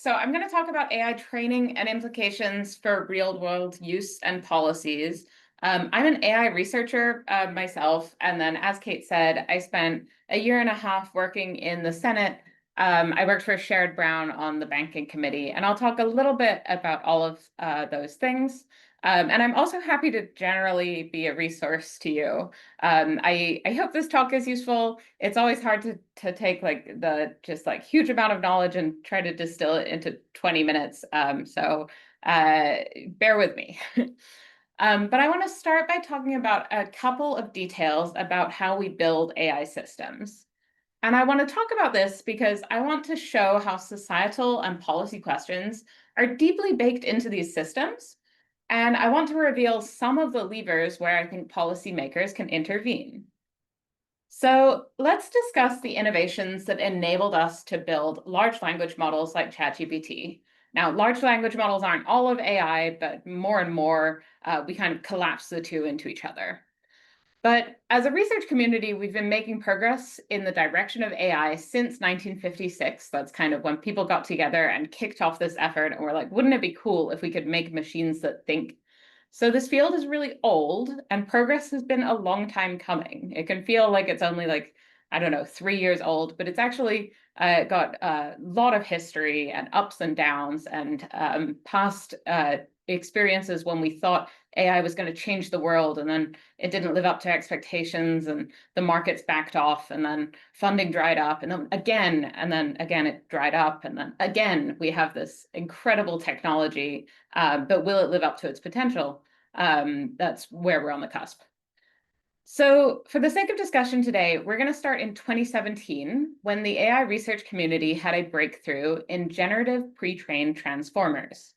So I'm going to talk about AI training and implications for real-world use and policies. I'm an AI researcher myself, and then as Kate said, I spent a year and a half working in the Senate. I worked for Sherrod Brown on the banking committee, and I'll talk a little bit about all of those things. And I'm also happy to generally be a resource to you. I hope this talk is useful. It's always hard to take like the just like huge amount of knowledge and try to distill it into 20 minutes. So bear with me. But I want to start by talking about a couple of details about how we build AI systems. And I want to talk about this because I want to show how societal and policy questions are deeply baked into these systems. And I want to reveal some of the levers where I think policymakers can intervene. So let's discuss the innovations that enabled us to build large language models like ChatGPT. Now, large language models aren't all of AI, but more and more, we kind of collapse the two into each other. But as a research community, we've been making progress in the direction of AI since 1956. That's kind of when people got together and kicked off this effort and were like, wouldn't it be cool if we could make machines that think? So this field is really old and progress has been a long time coming. It can feel like it's only like, I don't know, 3 years old, but it's actually got a lot of history and ups and downs and past experiences when we thought AI was going to change the world, and then it didn't live up to expectations, and the markets backed off, and then funding dried up, and then again it dried up, and then again we have this incredible technology, but will it live up to its potential? That's where we're on the cusp. So for the sake of discussion today, we're going to start in 2017 when the AI research community had a breakthrough in generative pre-trained transformers.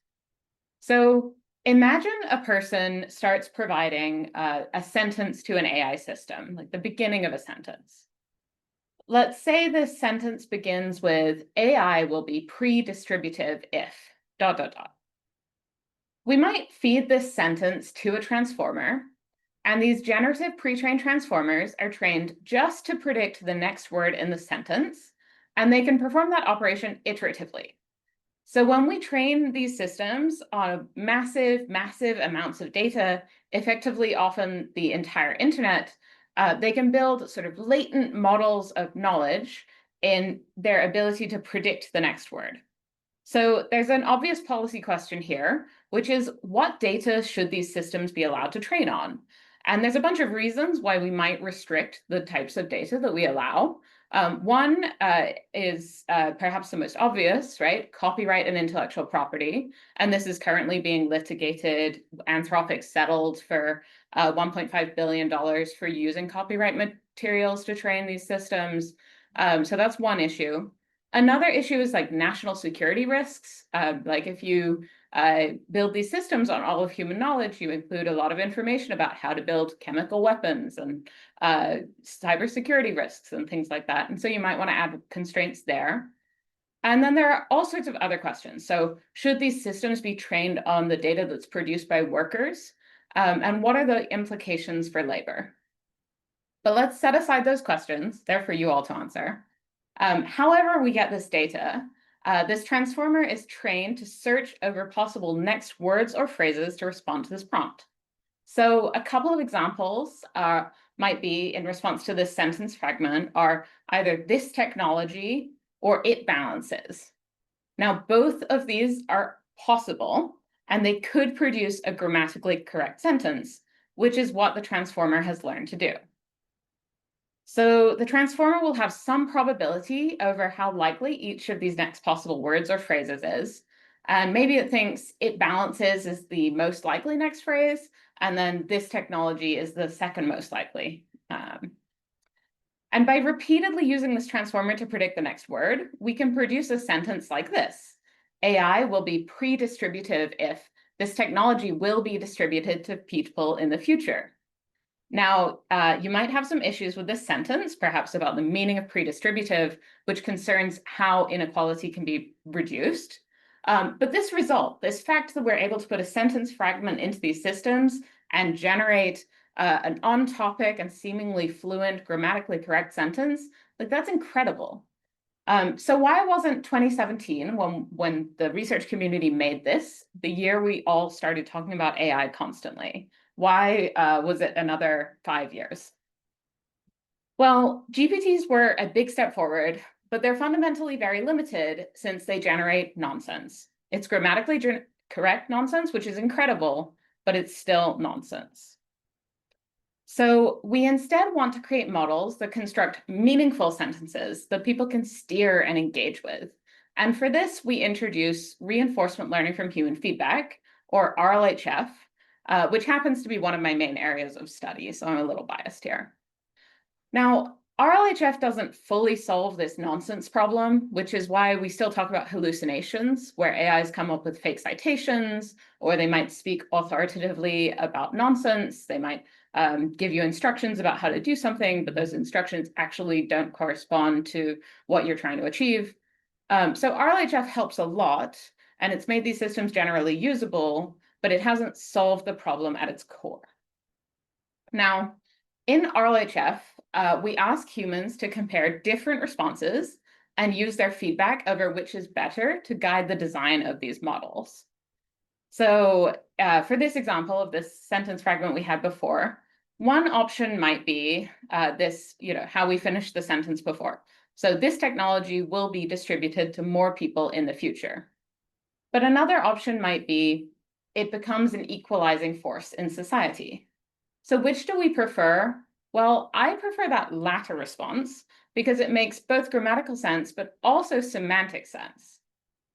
So imagine a person starts providing a sentence to an AI system, like the beginning of a sentence. Let's say this sentence begins with, AI will be pre-distributive if, ... We might feed this sentence to a transformer, and these generative pre-trained transformers are trained just to predict the next word in the sentence, and they can perform that operation iteratively. So when we train these systems on massive amounts of data, effectively often the entire internet, they can build sort of latent models of knowledge in their ability to predict the next word. So there's an obvious policy question here, which is what data should these systems be allowed to train on? And there's a bunch of reasons why we might restrict the types of data that we allow. One is perhaps the most obvious, right? Copyright and intellectual property. And this is currently being litigated. Anthropic settled for $1.5 billion for using copyright materials to train these systems. So that's one issue. Another issue is like national security risks. Like if you build these systems on all of human knowledge, you include a lot of information about how to build chemical weapons and cybersecurity risks and things like that. And so you might want to add constraints there. And then there are all sorts of other questions. So should these systems be trained on the data that's produced by workers? And what are the implications for labor? But let's set aside those questions. They're for you all to answer. However we get this data, this transformer is trained to search over possible next words or phrases to respond to this prompt. So a couple of examples might be in response to this sentence fragment are either this technology or it balances. Now, both of these are possible, and they could produce a grammatically correct sentence, which is what the transformer has learned to do. So the transformer will have some probability over how likely each of these next possible words or phrases is. And maybe it thinks it balances is the most likely next phrase, and then this technology is the second most likely. And by repeatedly using this transformer to predict the next word, we can produce a sentence like this. AI will be pre-distributive if this technology will be distributed to people in the future. Now, you might have some issues with this sentence, perhaps about the meaning of pre-distributive, which concerns how inequality can be reduced. But this result, this fact that we're able to put a sentence fragment into these systems and generate an on-topic and seemingly fluent, grammatically correct sentence, like that's incredible. So why wasn't 2017, when the research community made this, the year we all started talking about AI constantly? Why was it another 5 years? Well, GPTs were a big step forward, but they're fundamentally very limited since they generate nonsense. It's grammatically correct nonsense, which is incredible, but it's still nonsense. So we instead want to create models that construct meaningful sentences that people can steer and engage with. And for this, we introduce reinforcement learning from human feedback, or RLHF, which happens to be one of my main areas of study, so I'm a little biased here. Now, RLHF doesn't fully solve this nonsense problem, which is why we still talk about hallucinations, where AIs come up with fake citations, or they might speak authoritatively about nonsense. They might give you instructions about how to do something, but those instructions actually don't correspond to what you're trying to achieve. So RLHF helps a lot, and it's made these systems generally usable, but it hasn't solved the problem at its core. Now, in RLHF, we ask humans to compare different responses and use their feedback over which is better to guide the design of these models. So for this example of this sentence fragment we had before, one option might be how we finished the sentence before. So this technology will be distributed to more people in the future. But another option might be it becomes an equalizing force in society. So which do we prefer? Well, I prefer that latter response because it makes both grammatical sense, but also semantic sense.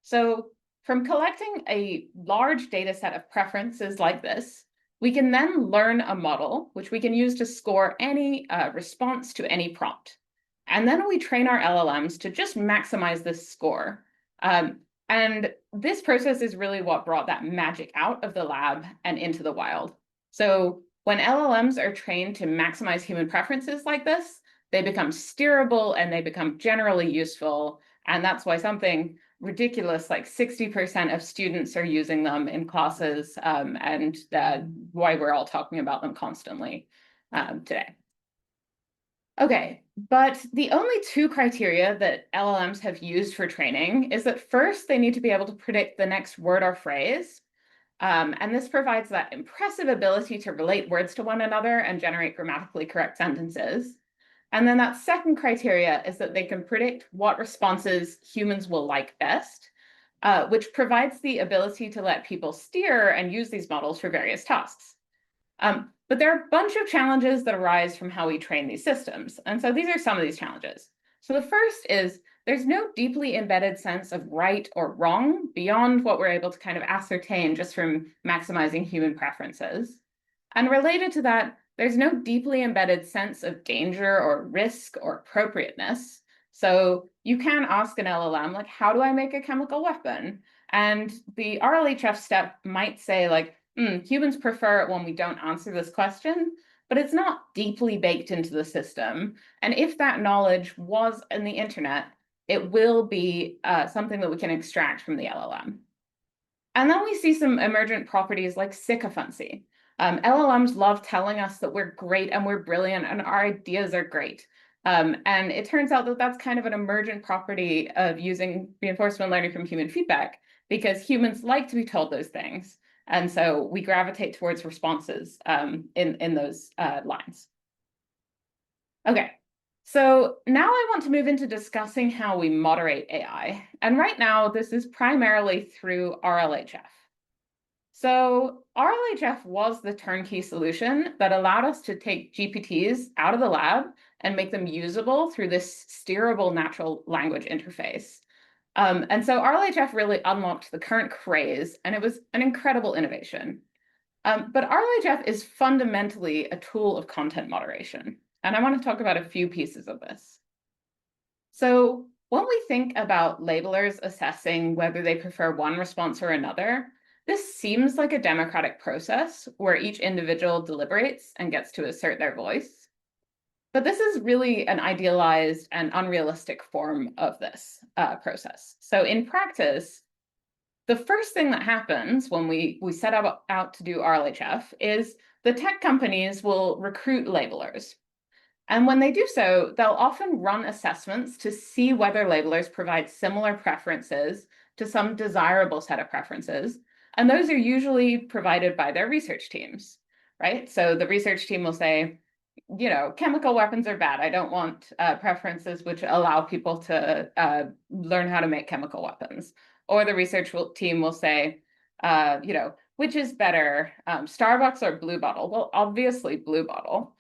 So from collecting a large data set of preferences like this, we can then learn a model, which we can use to score any response to any prompt. And then we train our LLMs to just maximize this score. And this process is really what brought that magic out of the lab and into the wild. So when LLMs are trained to maximize human preferences like this, they become steerable and they become generally useful. And that's why something ridiculous like 60% of students are using them in classes, and why we're all talking about them constantly today. Okay, but the only two criteria that LLMs have used for training is that first, they need to be able to predict the next word or phrase. And this provides that impressive ability to relate words to one another and generate grammatically correct sentences. And then that second criteria is that they can predict what responses humans will like best, which provides the ability to let people steer and use these models for various tasks. But there are a bunch of challenges that arise from how we train these systems. And so these are some of these challenges. So the first is there's no deeply embedded sense of right or wrong beyond what we're able to kind of ascertain just from maximizing human preferences. And related to that, there's no deeply embedded sense of danger or risk or appropriateness. So you can ask an LLM, like, how do I make a chemical weapon? And the RLHF step might say, like, humans prefer it when we don't answer this question, but it's not deeply baked into the system. And if that knowledge was in the internet, it will be something that we can extract from the LLM. And then we see some emergent properties like sycophancy. LLMs love telling us that we're great and we're brilliant and our ideas are great. And it turns out that that's kind of an emergent property of using reinforcement learning from human feedback, because humans like to be told those things. And so we gravitate towards responses in those lines. Okay, so now I want to move into discussing how we moderate AI. And right now, this is primarily through RLHF. So RLHF was the turnkey solution that allowed us to take GPTs out of the lab and make them usable through this steerable natural language interface. And so RLHF really unlocked the current craze, and it was an incredible innovation. But RLHF is fundamentally a tool of content moderation. And I want to talk about a few pieces of this. So when we think about labelers assessing whether they prefer one response or another, this seems like a democratic process where each individual deliberates and gets to assert their voice. But this is really an idealized and unrealistic form of this process. So in practice, the first thing that happens when we set out to do RLHF is the tech companies will recruit labelers. And when they do so, they'll often run assessments to see whether labelers provide similar preferences to some desirable set of preferences. And those are usually provided by their research teams, right? So the research team will say, chemical weapons are bad. I don't want preferences which allow people to learn how to make chemical weapons. Or the research team will say, which is better, Starbucks or Blue Bottle? Well, obviously Blue Bottle.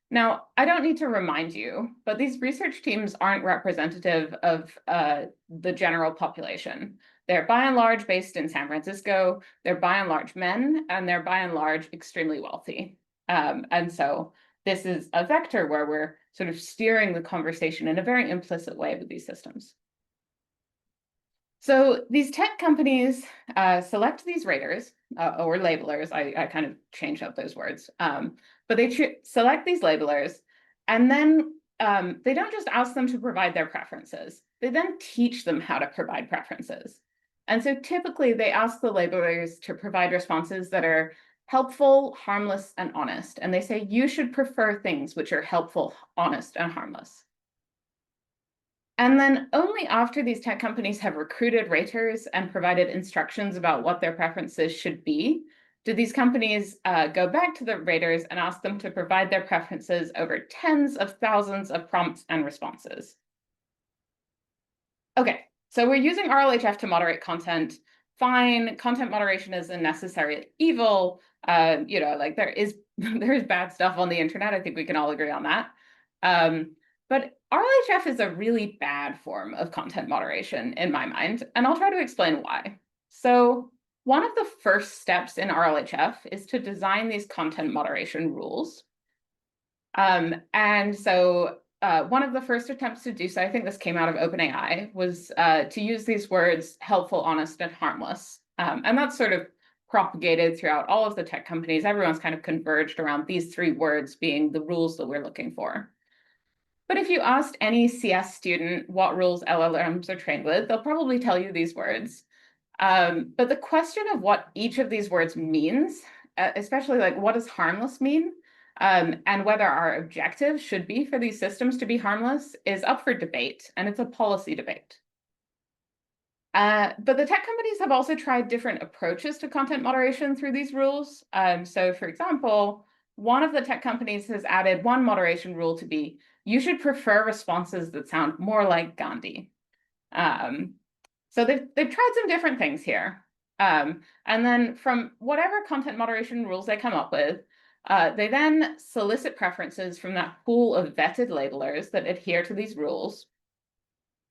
Now, I don't need to remind you, but these research teams aren't representative of the general population. They're by and large based in San Francisco, they're by and large men, and they're by and large extremely wealthy. And so this is a vector where we're sort of steering the conversation in a very implicit way with these systems. So these tech companies select these raters or labelers. I kind of changed up those words, but they select these labelers, and then they don't just ask them to provide their preferences. They then teach them how to provide preferences. And so typically they ask the labelers to provide responses that are helpful, harmless, and honest. And they say, you should prefer things which are helpful, honest, and harmless. And then only after these tech companies have recruited raters and provided instructions about what their preferences should be, do these companies go back to the raters and ask them to provide their preferences over tens of thousands of prompts and responses. Okay, so we're using RLHF to moderate content. Fine, content moderation is a necessary evil. Like there is bad stuff on the internet. I think we can all agree on that. But RLHF is a really bad form of content moderation in my mind, and I'll try to explain why. So one of the first steps in RLHF is to design these content moderation rules. And so one of the first attempts to do so, I think this came out of OpenAI, was to use these words helpful, honest, and harmless. And that's sort of propagated throughout all of the tech companies. Everyone's kind of converged around these three words being the rules that we're looking for. But if you asked any CS student what rules LLMs are trained with, they'll probably tell you these words. But the question of what each of these words means, especially like what does harmless mean, and whether our objective should be for these systems to be harmless is up for debate, and it's a policy debate. But the tech companies have also tried different approaches to content moderation through these rules. So for example, one of the tech companies has added one moderation rule to be, you should prefer responses that sound more like Gandhi. So they've tried some different things here. And then from whatever content moderation rules they come up with, they then solicit preferences from that pool of vetted labelers that adhere to these rules.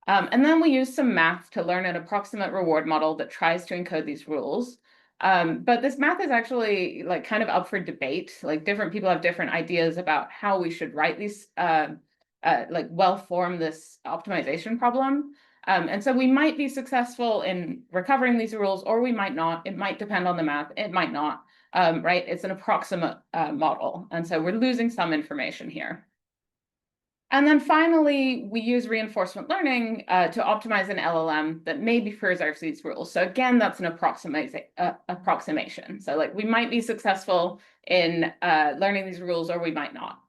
And then we use some math to learn an approximate reward model that tries to encode these rules. But this math is actually like kind of up for debate. Like different people have different ideas about how we should write these, like well-form this optimization problem. And so we might be successful in recovering these rules, or we might not. It might depend on the math. It might not, right? It's an approximate model. And so we're losing some information here. And then finally, we use reinforcement learning to optimize an LLM that maybe preserves these rules. So again, that's an approximation. So like we might be successful in learning these rules, or we might not.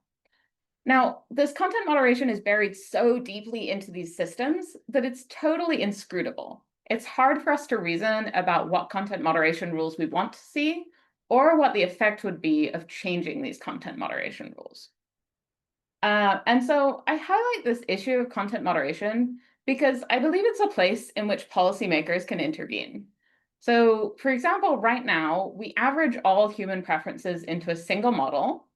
Now, this content moderation is buried so deeply into these systems that it's totally inscrutable. It's hard for us to reason about what content moderation rules we want to see, or what the effect would be of changing these content moderation rules. And so I highlight this issue of content moderation because I believe it's a place in which policymakers can intervene. So for example, right now, we average all human preferences into a single model,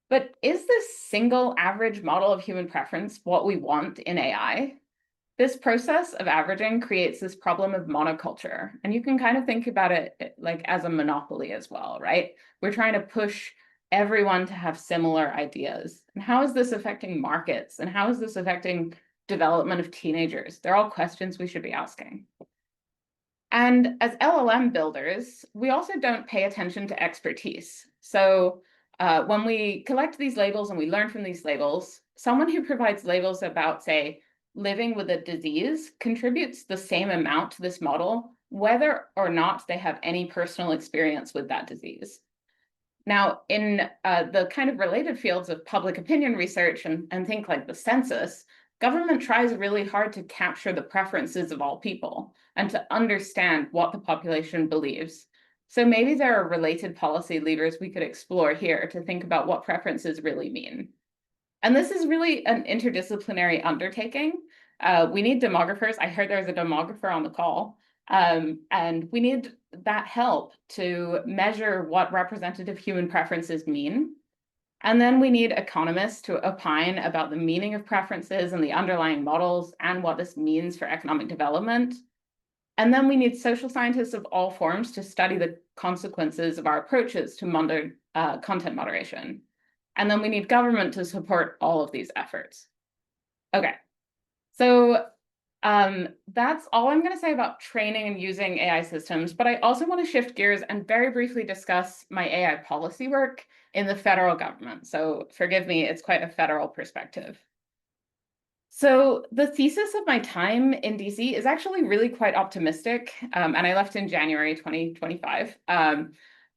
but is this single average model of human preference what we want in AI? This process of averaging creates this problem of monoculture, and you can kind of think about it like as a monopoly as well, right? We're trying to push everyone to have similar ideas. And how is this affecting markets? And how is this affecting development of teenagers? They're all questions we should be asking. And as LLM builders, we also don't pay attention to expertise. So when we collect these labels and we learn from these labels, someone who provides labels about, say, living with a disease contributes the same amount to this model, whether or not they have any personal experience with that disease. Now, in the kind of related fields of public opinion research and think like the census, government tries really hard to capture the preferences of all people and to understand what the population believes. So maybe there are related policy levers we could explore here to think about what preferences really mean. And this is really an interdisciplinary undertaking. We need demographers. I heard there's a demographer on the call. And we need that help to measure what representative human preferences mean. And then we need economists to opine about the meaning of preferences and the underlying models and what this means for economic development. And then we need social scientists of all forms to study the consequences of our approaches to content moderation. And then we need government to support all of these efforts. Okay, so that's all I'm going to say about training and using AI systems, but I also want to shift gears and very briefly discuss my AI policy work in the federal government. So forgive me, it's quite a federal perspective. So the thesis of my time in DC is actually really quite optimistic, and I left in January 2025.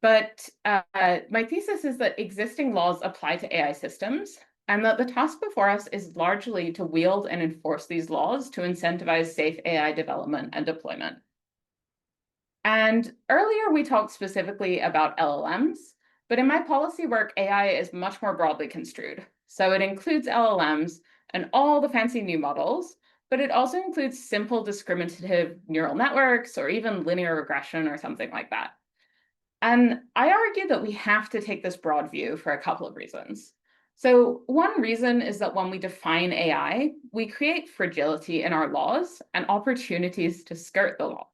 But my thesis is that existing laws apply to AI systems, and that the task before us is largely to wield and enforce these laws to incentivize safe AI development and deployment. And earlier we talked specifically about LLMs, but in my policy work, AI is much more broadly construed. So it includes LLMs and all the fancy new models, but it also includes simple discriminative neural networks or even linear regression or something like that. And I argue that we have to take this broad view for a couple of reasons. So one reason is that when we define AI, we create fragility in our laws and opportunities to skirt the law.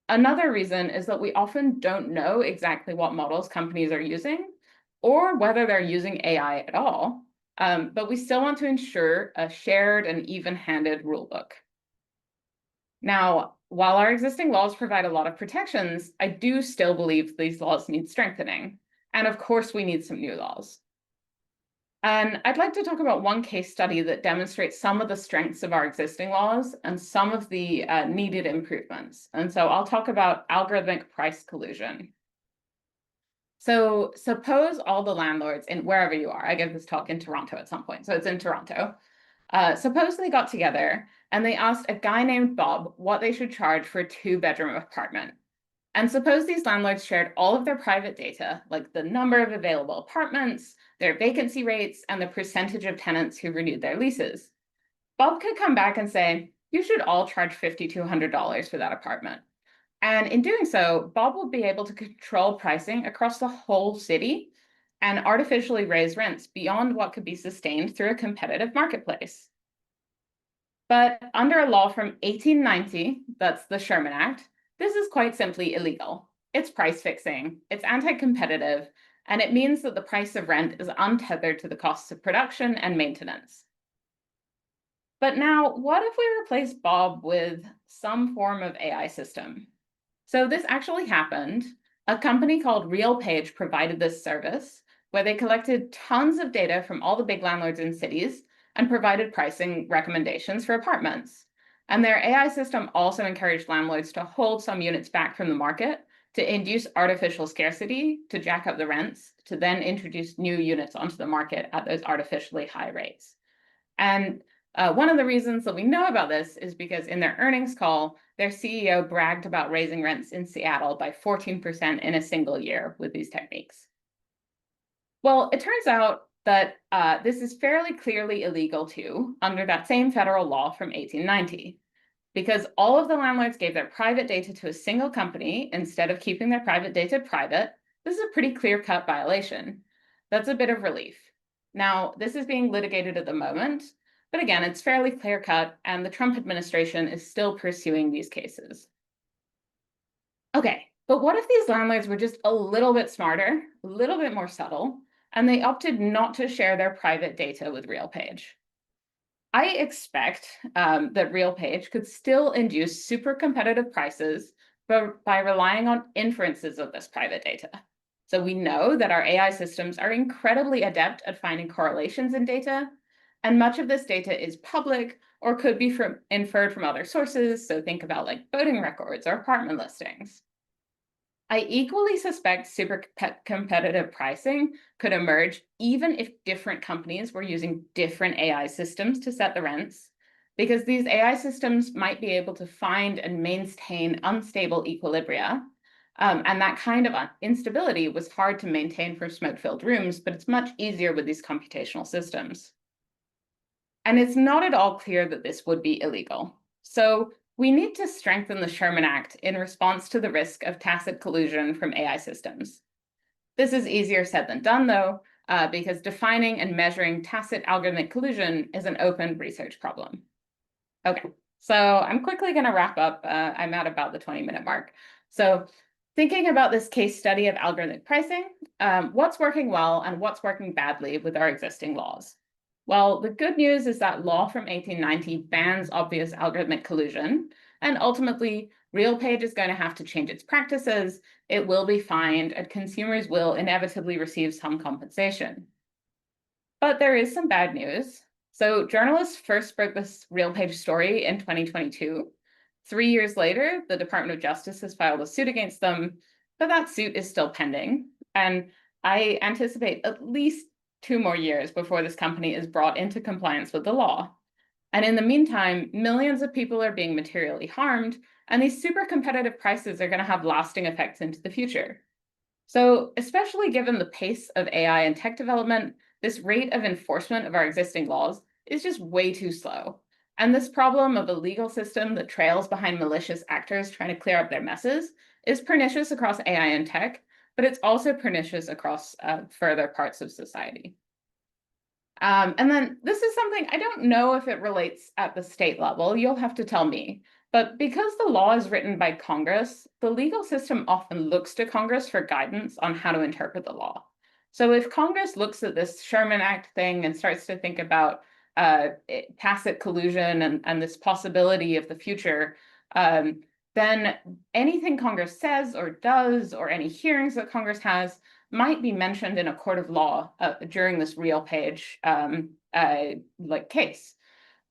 Another reason is that we often don't know exactly what models companies are using or whether they're using AI at all, but we still want to ensure a shared and even-handed rulebook. Now, while our existing laws provide a lot of protections, I do still believe these laws need strengthening. And of course, we need some new laws. And I'd like to talk about one case study that demonstrates some of the strengths of our existing laws and some of the needed improvements. And so I'll talk about algorithmic price collusion. So suppose all the landlords in wherever you are, I give this talk in Toronto at some point, so it's in Toronto. Suppose they got together and they asked a guy named Bob what they should charge for a 2-bedroom apartment. And suppose these landlords shared all of their private data, like the number of available apartments, their vacancy rates, and the percentage of tenants who renewed their leases. Bob could come back and say, you should all charge $5,200 for that apartment. And in doing so, Bob will be able to control pricing across the whole city and artificially raise rents beyond what could be sustained through a competitive marketplace. But under a law from 1890, that's the Sherman Act, this is quite simply illegal. It's price fixing, it's anti-competitive, and it means that the price of rent is untethered to the costs of production and maintenance. But now, what if we replace Bob with some form of AI system? So this actually happened. A company called RealPage provided this service where they collected tons of data from all the big landlords in cities and provided pricing recommendations for apartments. And their AI system also encouraged landlords to hold some units back from the market to induce artificial scarcity, to jack up the rents, to then introduce new units onto the market at those artificially high rates. And one of the reasons that we know about this is because in their earnings call, their CEO bragged about raising rents in Seattle by 14% in a single year with these techniques. Well, it turns out that this is fairly clearly illegal too, under that same federal law from 1890. Because all of the landlords gave their private data to a single company instead of keeping their private data private, this is a pretty clear-cut violation. That's a bit of relief. Now, this is being litigated at the moment, but again, it's fairly clear-cut, and the Trump administration is still pursuing these cases. Okay, but what if these landlords were just a little bit smarter, a little bit more subtle, and they opted not to share their private data with RealPage? I expect that RealPage could still induce super competitive prices by relying on inferences of this private data. So we know that our AI systems are incredibly adept at finding correlations in data, and much of this data is public or could be inferred from other sources. So think about like voting records or apartment listings. I equally suspect super competitive pricing could emerge even if different companies were using different AI systems to set the rents, because these AI systems might be able to find and maintain unstable equilibria. And that kind of instability was hard to maintain for smoke-filled rooms, but it's much easier with these computational systems. And it's not at all clear that this would be illegal. So we need to strengthen the Sherman Act in response to the risk of tacit collusion from AI systems. This is easier said than done, though, because defining and measuring tacit algorithmic collusion is an open research problem. Okay, so I'm quickly going to wrap up. I'm at about the 20-minute mark. So thinking about this case study of algorithmic pricing, what's working well and what's working badly with our existing laws? Well, the good news is that law from 1890 bans obvious algorithmic collusion, and ultimately, RealPage is going to have to change its practices, it will be fined, and consumers will inevitably receive some compensation. But there is some bad news. So journalists first broke this RealPage story in 2022. 3 years later, the Department of Justice has filed a suit against them, but that suit is still pending. And I anticipate at least 2 more years before this company is brought into compliance with the law. And in the meantime, millions of people are being materially harmed, and these super competitive prices are going to have lasting effects into the future. So especially given the pace of AI and tech development, this rate of enforcement of our existing laws is just way too slow. And this problem of a legal system that trails behind malicious actors trying to clear up their messes is pernicious across AI and tech, but it's also pernicious across further parts of society. And then this is something I don't know if it relates at the state level. You'll have to tell me. But because the law is written by Congress, the legal system often looks to Congress for guidance on how to interpret the law. So if Congress looks at this Sherman Act thing and starts to think about tacit collusion and this possibility of the future, then anything Congress says or does, or any hearings that Congress has, might be mentioned in a court of law during this RealPage case.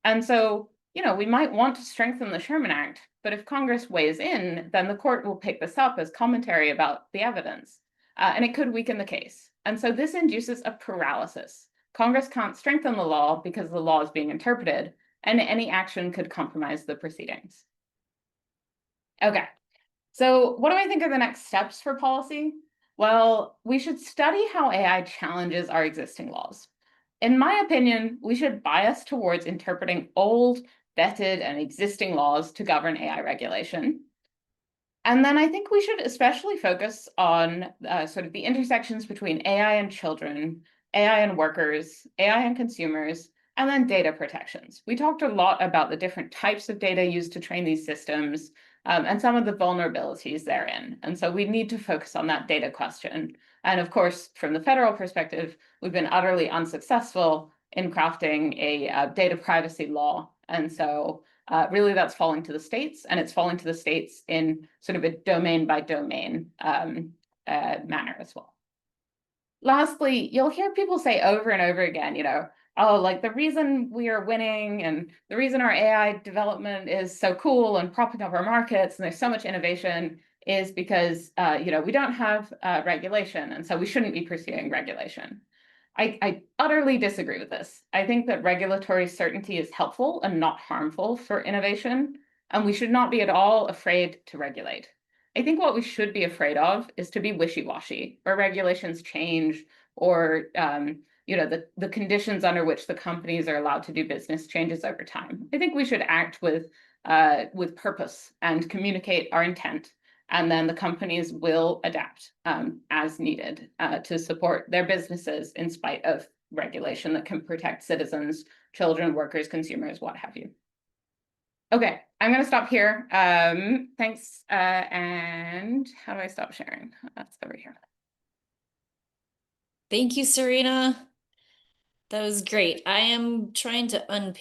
And so, we might want to strengthen the Sherman Act, but if Congress weighs in, then the court will pick this up as commentary about the evidence, and it could weaken the case. And so this induces a paralysis. Congress can't strengthen the law because the law is being interpreted, and any action could compromise the proceedings. Okay, so what do I think are the next steps for policy? Well, we should study how AI challenges our existing laws. In my opinion, we should bias towards interpreting old, vetted, and existing laws to govern AI regulation. And then I think we should especially focus on sort of the intersections between AI and children, AI and workers, AI and consumers, and then data protections. We talked a lot about the different types of data used to train these systems, and some of the vulnerabilities therein. And so we need to focus on that data question. And of course, from the federal perspective, we've been utterly unsuccessful in crafting a data privacy law. And so really that's falling to the states, and it's falling to the states in sort of a domain by domain manner as well. Lastly, you'll hear people say over and over again, oh, like the reason we are winning and the reason our AI development is so cool and propping up our markets and there's so much innovation is because, we don't have regulation, and so we shouldn't be pursuing regulation. I utterly disagree with this. I think that regulatory certainty is helpful and not harmful for innovation, and we should not be at all afraid to regulate. I think what we should be afraid of is to be wishy-washy, or regulations change, or the conditions under which the companies are allowed to do business changes over time. I think we should act with purpose and communicate our intent, and then the companies will adapt as needed to support their businesses in spite of regulation that can protect citizens, children, workers, consumers, what have you. Okay, I'm going to stop here. Thanks. And how do I stop sharing? That's over here. Thank you, Serena. That was great. I am trying to unpick